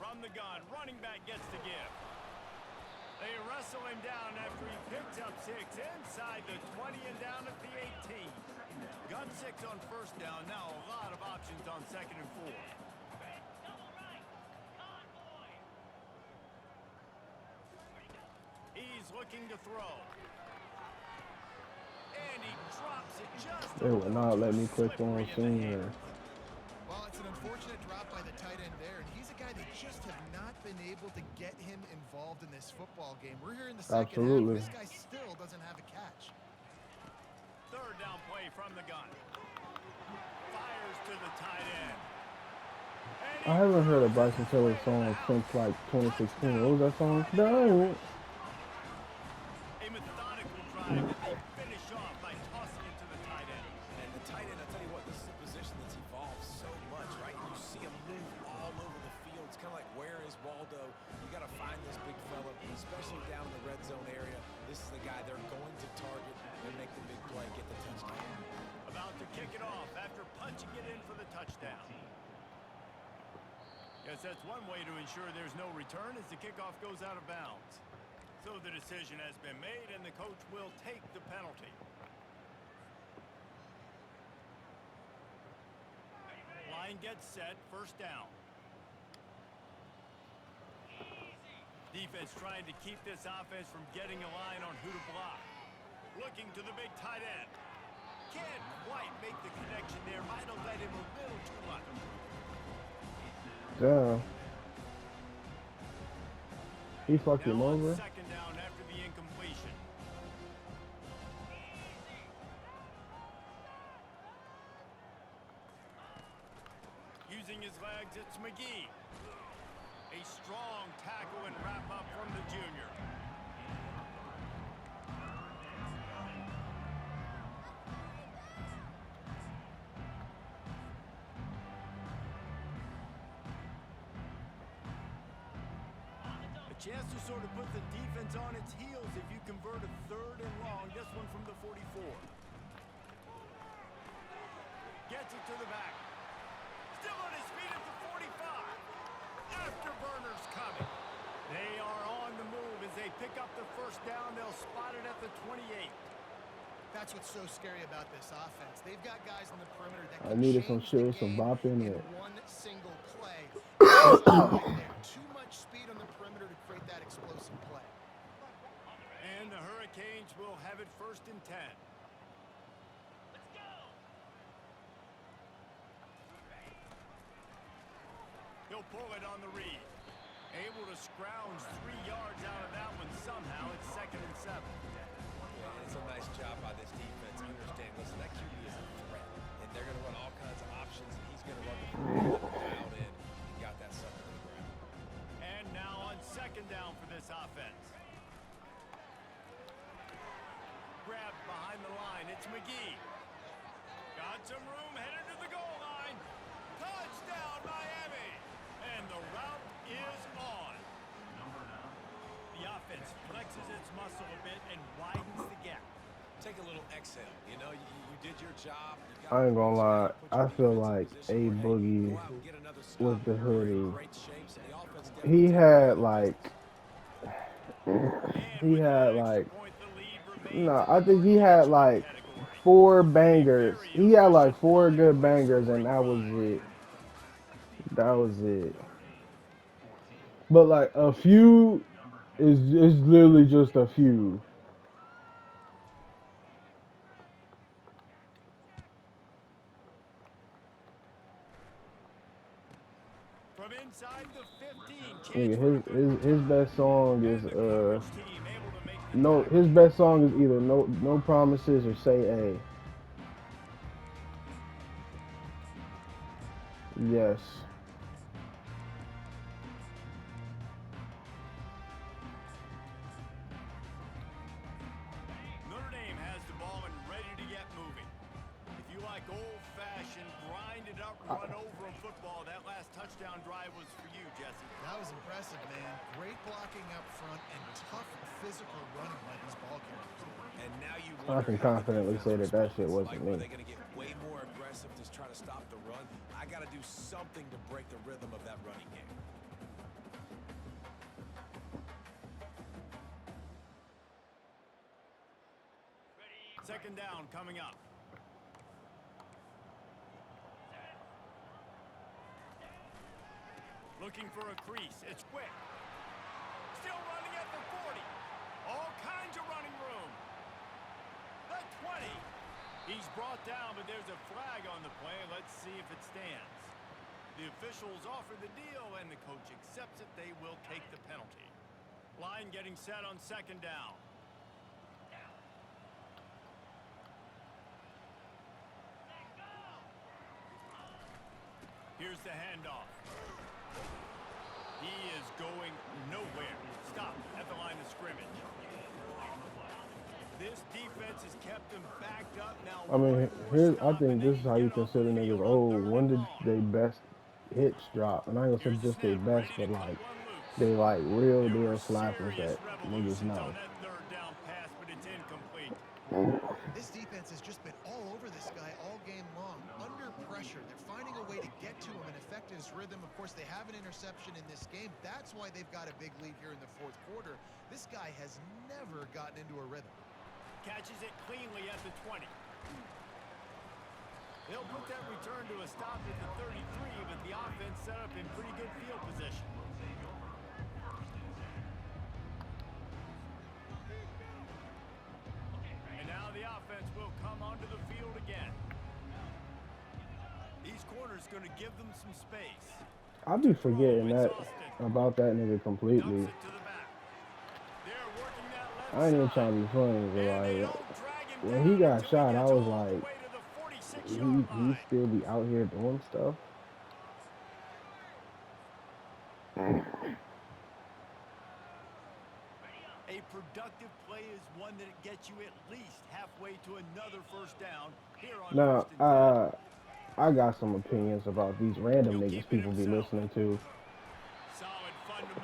From the gun, running back gets the give. They wrestle him down after he picks up 6 inside the 20 and down at the 18. Got 6 on first down. Now a lot of options on second and 4. He's looking to throw. And he drops it just They would not let me click on slippery in the senior. hands. Well, it's an unfortunate drop by the tight end there, and he's a guy that just have not been able to get him involved in this football game. We're here in the second Absolutely. half. This guy still doesn't have a catch. Third down play from the gun. Fires to the tight end. And he I haven't heard a throws Bryson his Tiller way to the song house. since like 2016. What was that song? Touchdown, No. a methodical drive that they finish off by tossing it to the tight end. And the tight end, I tell you what, this is a position that's evolved so much, right? You see him move all over the field. It's kind of like, where is Waldo? You got to find this big fella, especially down in the red zone area. This is the guy they're going to target and make the big play, get the touchdown. About to kick it off after punching it in for the touchdown. Yes, that's one way to ensure there's no return as the kickoff goes out of bounds. So the decision has been made, and the coach will take the penalty. Line gets set, first down. Defense trying to keep this offense from getting a line on who to block. Looking to the big tight end. Can't quite make the connection there. Might have led him a little too much. Damn. He fucked him Now on over. second down, It's McGee. A strong tackle and wrap up from the junior. A chance to sort of put the defense on its heels if you convert a 3rd and long. This one from the 44. Gets it to the back. Still on his feet at the 45. Afterburners coming. They are on the move as they pick up the first down. They'll spot it at the 28. That's what's so scary about this offense. They've got guys on the perimeter that I can needed some change shit the with some game bop in in it. one single play. Right there. Too much speed on the perimeter to create that explosive play. And the Hurricanes will have it 1st and 10. He'll pull it on the read. Able to scrounge 3 yards out of that one somehow. It's 2nd and 7. Yeah, and it's a nice job by this defense. Understand, listen, that QB is a threat. And they're going to run all kinds of options, and he's going to run the dialed in and got that sucker to the ground. And now on 2nd down for this offense. Grabbed behind the line. It's McGee. Got some room, headed to the goal line. Touchdown, Miami. And the route is on. The offense flexes its muscle a bit and widens the gap. Take a little exhale. You know, you did your job. You got I ain't gonna lie. put your I feel defense in like position A where, hey, Boogie go out and get another stop. with the You're in hoodie. great shape, so the offense He definitely had taking care of like And he with had that extra like point, the lead remains no, in I the think he marquee had achievement like category. 4 bangers. He had like 4 Efficient good line for a bangers, and scoring that was drive. it. That was it. But like a few is literally just a few. From inside the 15, chance Nigga, for a good his return. best song is And the coverage team able to make the no, tackle. his best song is either no promises or say A. Yes. Notre Dame has the ball and ready to get moving. If you like old-fashioned, grinded up, run over a football, that last touchdown drive was for you, Jesse. That was impressive, man. Great blocking up front and tough physical running by these ball carriers. And now you I wonder can how the confidently defense say that shit responds. wasn't Like, are me. they going to get way more aggressive to try to stop the run? I got to do something to break the rhythm of that running game. Second down coming up. Looking for a crease. It's quick. Still running at the 40. All kinds of running room. The 20. He's brought down, but there's a flag on the play. Let's see if it stands. The officials offer the deal, and the coach accepts it. They will take the penalty. Line getting set on second down. Here's the handoff. He is going nowhere. Stop at the line of scrimmage. This defense has kept him backed up now. I mean, one more here I stop, think and they this is can how you get off consider the niggas field on old. 3rd When and did long. they best hits drop? And I ain't gonna Here's say the just they snap, best, ready but to cut like one loose. they like real There deal were slappers serious that niggas revolutions know. on that 3rd down pass, but it's incomplete. This defense has just been all over this guy all game long. Under pressure, they're finding a way to get to him and affect his rhythm. Of course, they have an interception in this game. That's why they've got a big lead here in the 4th quarter. This guy has never gotten into a rhythm. Catches it cleanly at the 20. They'll put that return to a stop at the 33, but the offense set up in pretty good field position. And now the offense will come onto the field again. These corners going to give them some space. I be forgetting that about that nigga completely. Dumps it to the back. They're working that left I ain't even side. trying to be funny, And but they like don't drag him when down he got until shot, he I gets was all the like, way to the 46-yard he line. still be out here doing stuff. A productive play is one that gets you at least halfway to another first down here on Now, first and 10. I got some opinions about these random He'll niggas keep it people be himself. listening to. Solid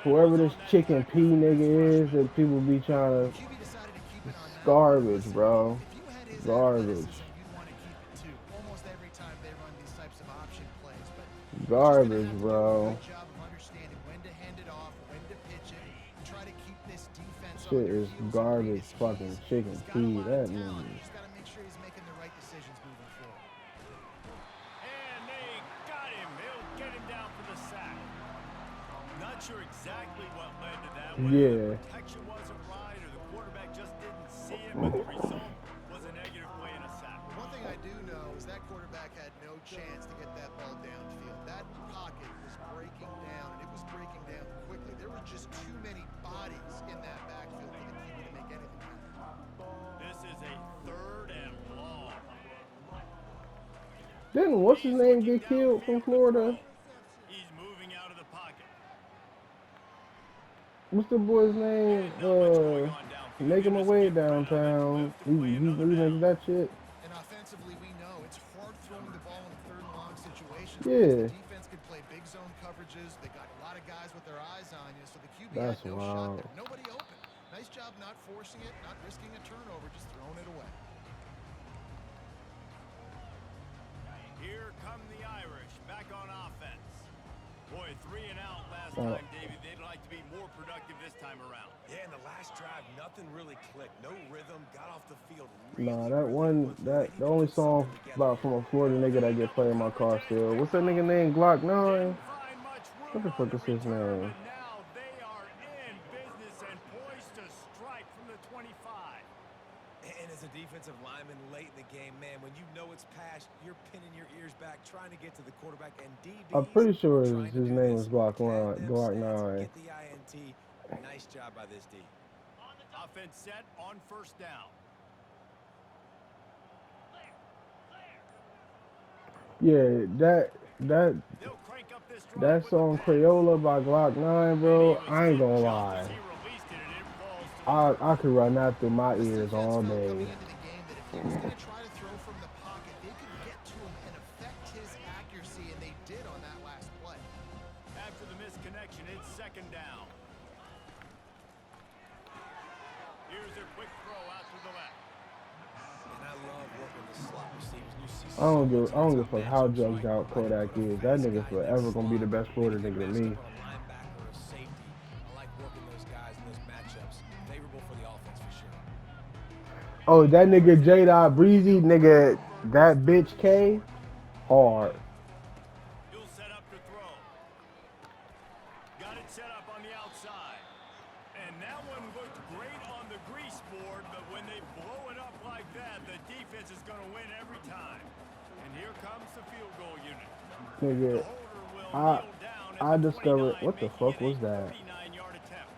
Whoever fundamentals this on that chicken P tackle from nigga this is freshman. that people be trying The to, QB decided to keep it it's on that one. garbage, Listen, bro. if you had his Garbage. athleticism, you'd want to keep it too. Almost every time they run these types of option plays, but he's just going to Garbage, have to do a bro. good job of understanding when to hand it off, when to pitch it, and try to keep this defense on Shit their is heels and read garbage his fucking keys. chicken He's got a P. lot of That talent. nigga. You just got to make sure he's making the right decisions moving forward. And they got him. They'll get him down for the sack. Not sure exactly what led to that. Whether the Yeah. protection wasn't right or the quarterback just didn't see it, but the result was a negative play and a sack. One thing I do know is that quarterback had no chance to get that ball downfield. That pocket was breaking down, and it was breaking down quickly. There were just too many bodies in that backfield for the QB to make anything happen. This is a 3rd and long. Didn't what's his He's name looking get killed from downfield to Florida? throw. He's moving out of the pocket. What's the boy's name? And not much going on downfield. Making He'll my just way get rid of it, downtown. live to He, play he another remakes down. that shit. And offensively, we know it's hard throwing the ball in 3rd and long situations. Yeah. Because the defense can play big zone coverages. They got a lot of guys with their eyes on you, so the QB That's had no shot wild. there. Nobody open. Nice job not forcing it, not risking a turnover, just throwing it away. Here come the Irish back on offense. Boy, 3 and out last Oh. time, David. They'd like to be more productive this time around. Yeah, in the last drive, nothing really clicked. No rhythm. Got off the field. Nah, that one, the only song about from a Florida nigga that get played in my car still. What's that nigga name? Glock 9? Didn't find much What room the on fuck the is his return, name? but now they are in business and poised to strike from the 25. And as a defensive lineman late in the game, man, when you know it's past, you're pinning your ears back, trying to get to the quarterback. And DBs I'm pretty sure trying to his do name this. is Glock Pad 9. them Glock stats, 9. get the INT. Nice job by this D. Offense set on first down. Yeah, that They'll crank up this drive that with song the pass. Crayola by Glock 9, And bro. he was I ain't hit gonna just lie. as he released it, and it falls to the I could run that through my This ears defense all felt day. coming into the game that if he was going to try to throw from the pocket, they could get to him and affect his accuracy, and they did on that last play. After the misconnection, it's second down. Here's a quick throw out to the left. And I love working the slot receivers. You see I don't so give much I don't give a of fuck that how matchups, drugged right? out I can Kodak put a is. That fast nigga guy in that forever gonna be the slot. best Florida Maybe nigga to get me. matched up on a linebacker or a safety. I like working those guys in those matchups. Favorable for the offense for sure. Oh, that nigga J. Dot Breezy, nigga, that bitch K, hard. He'll set up to throw. Got it set up on the outside. And that one looked great on the grease board, but when they blow it up like that, the defense is going to win every time. And here comes the field goal unit. The Nigga, holder will I kneel down I at the discovered 29, what the making fuck it was a that? 39-yard attempt.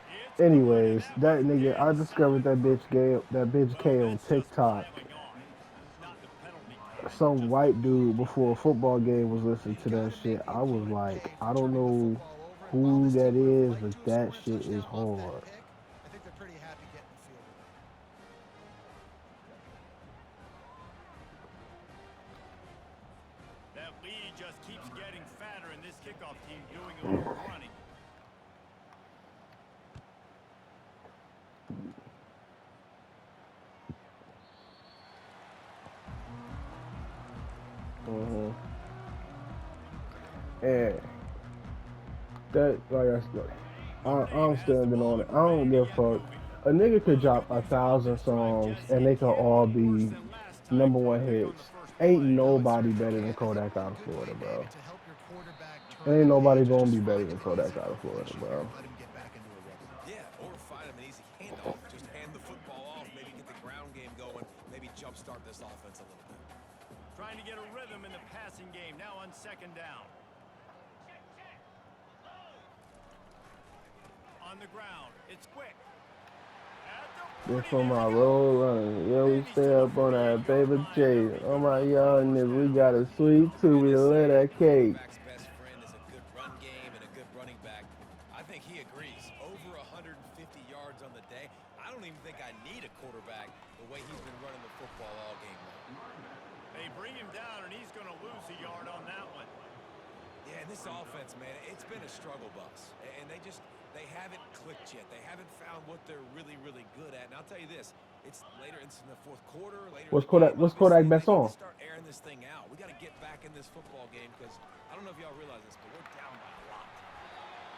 It's good, and Anyways, that that was nigga, I dead discovered center. that bitch Well, K on that's just TikTok. piling on. Not the penalty tag, Some just white the dude penalty before a tag. football game was listening You to got that to shit. make the I was opponent like, pay I for don't turning the know football over. And while who this that team would have is, liked but to have that scored a shit is touchdown off that hard. pick, I think they're pretty happy getting the field goal. That lead just keeps getting fatter, and this kickoff team doing a little running. And that, like I said, I'm standing on it. I don't give a fuck. A nigga could drop 1,000 songs and they could all be #1 hits. Ain't nobody better than Kodak out of Good Florida, play, bro. David, to help your quarterback turn Ain't the nobody page and gonna just be better find than an Kodak easy out of Florida, completion here bro. and let him get back into a rhythm. Yeah, or find him an easy handoff. Just hand the football off. Maybe get the ground game going. Maybe jumpstart this offense a little bit. Trying to get a rhythm in the passing game. Now on second down. On the ground. It's quick. At the They're 40, from there my he road goes. running. Yeah, we And he's stay to the up on that 48-yard baby line. J. They'll be Oh good my enough for the young first nigga, we down. got a sweet tooth. And We they love say that the cake. quarterback's best think he agrees. Over 150 yards on the day. I don't even think I need a quarterback the way he's been running the football all game long. They bring him down, and he's going to lose a yard on that one. Yeah, and this offense, man, it's been a struggle bus. And they haven't clicked yet. They haven't found what they're really, really good at. And I'll tell you this, it's in the fourth quarter, later What's in the game. Kodak? What's Kodak Obviously, best they need song? to start airing this thing out. We got to get back in this football game because I don't know if y'all realize this, but we're down by a lot.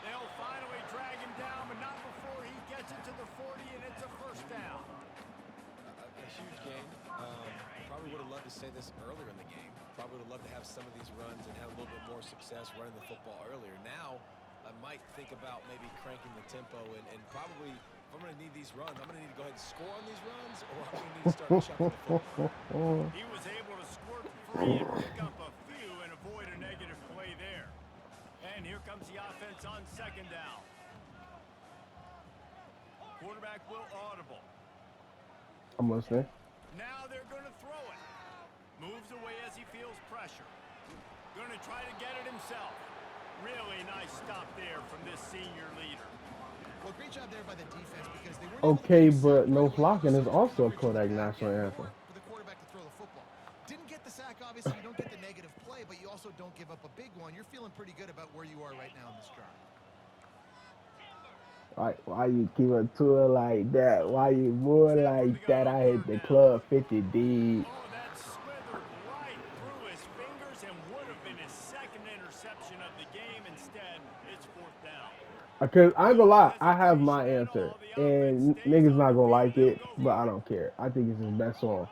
They'll finally drag him down, but not before he gets it to the 40, and it's a first down. A huge game. Probably would have loved to say this earlier in the game. Probably would have loved to have some of these runs and have a little bit more success running the football earlier. Now, I might think about maybe cranking the tempo and probably, if I'm going to need these runs, I'm going to need to go ahead and score on these runs, or I'm going to need to start chucking the football. He was able to squirt free and pick up a few and avoid a negative play there. And here comes the offense on second down. Quarterback will audible. I'm listening. Now they're going to throw it. Moves away as he feels pressure. Going to try to get it himself. Really nice stop there from this senior leader. Well, great job there by the defense because they weren't Okay, able to but get no the sack flocking is right away, also a which Kodak was back national in anthem. for the quarterback to throw the football. Didn't get the sack, obviously. You don't get the negative play, but you also don't give up a big one. You're feeling pretty good about where you are right now in this drive. Why you keep it to it like that? Why you more like that? I hit the club 50 D. Oh, that slithered right through his fingers and would have been his second interception of the game. Instead, it's fourth down. Because I ain't gonna lie, I have my answer, and niggas not gonna like it, but I don't care. I think it's his best song.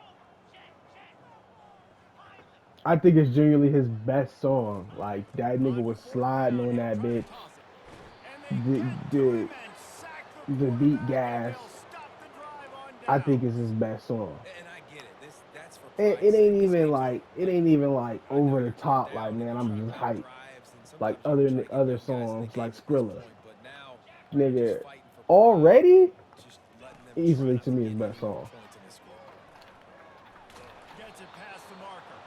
I think it's genuinely his best song. Like that nigga was sliding on that bitch. The beat gas. I think it's his best song. And I get it. That's for It ain't even like over the top. Like man, I'm just hyped. Like other songs like Skrilla. Nigga, already easily to me his best song. Gets it past the marker.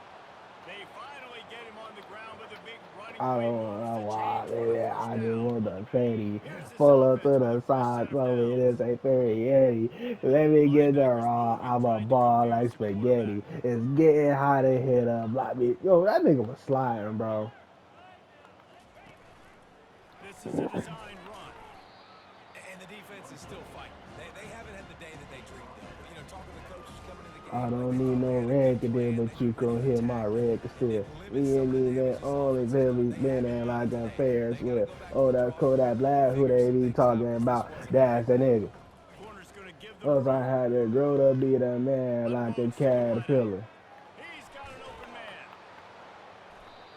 They finally get him on the ground with a big running I play. don't know why, Moves the man. chains I for a just first want down. the fatty. Pull up to the side, throw me this a 30. Let me get the raw. I'm a ball like spaghetti. It's getting hot in here to block me. Yo, that nigga was sliding, bro. This is a design run. And the defense is still fighting. They haven't had the day that they dreamed of. But, you know, talking to the coaches coming in the game. I don't need no record there, but you gon' hear my record still. We ain't even only really spinning like a Ferris wheel. Oh, that Kodak Black, who they be talking about? That's the nigga. Corner's going to give them Cause I room. had to grow to be the man like a caterpillar. He's got an open man.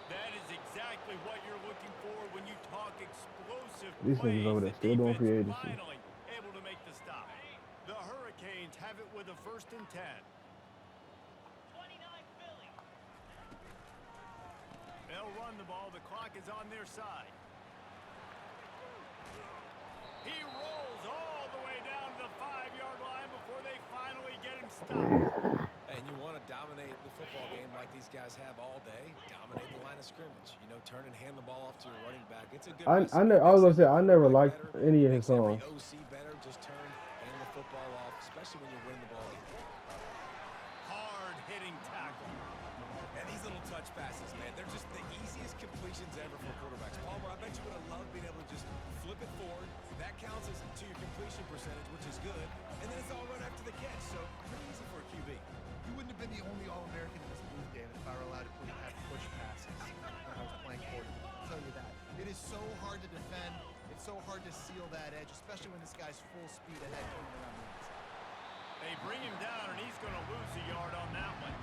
That is exactly what you're looking for when you talk explosive These plays. niggas over there The still doing defense free agency. finally able to make the stop. The Hurricanes have it with a 1st and 10. They'll run the ball. The clock is on their side. He rolls all the way down to the 5-yard line before they finally get him stopped. And you want to dominate the football game like these guys have all day. Dominate the line of scrimmage. You know, turn and hand the ball off to your running back. It's a good I was gonna say I never liked any of his songs. OC better. Just turn, hand the football off, especially when you're winning the ball game. Hard-hitting tackle. And these little touch passes, man, they're just the easiest completions ever for quarterbacks. Palmer, I bet you would have loved being able to just flip it forward. That counts as to your completion percentage, which is good. And then it's all run after the catch, so pretty easy for a QB. You wouldn't have been the only All-American in this booth, David, if I were allowed to have push passes when I was playing quarterback. I'll tell you that. It is so hard to defend. It's so hard to seal that edge, especially when this guy's full speed ahead coming around the inside. They bring him down, and he's going to lose a yard on that one.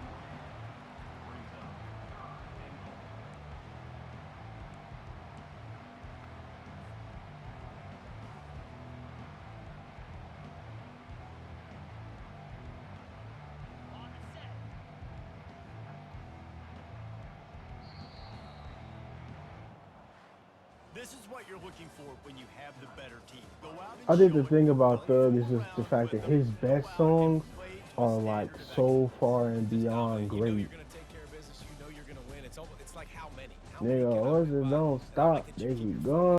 This is what you're looking for when you have the better team. Go out and I think the show it. thing about Don't Thug is fool just the around fact with that them. his Go best out and songs play to are a like standard so far and Just beyond dominate. You know great. you're going to take care of business. You know you're going to win. It's like how many? How many Nigga, can I horses move by? don't And I like stop. that They you keep keep your going.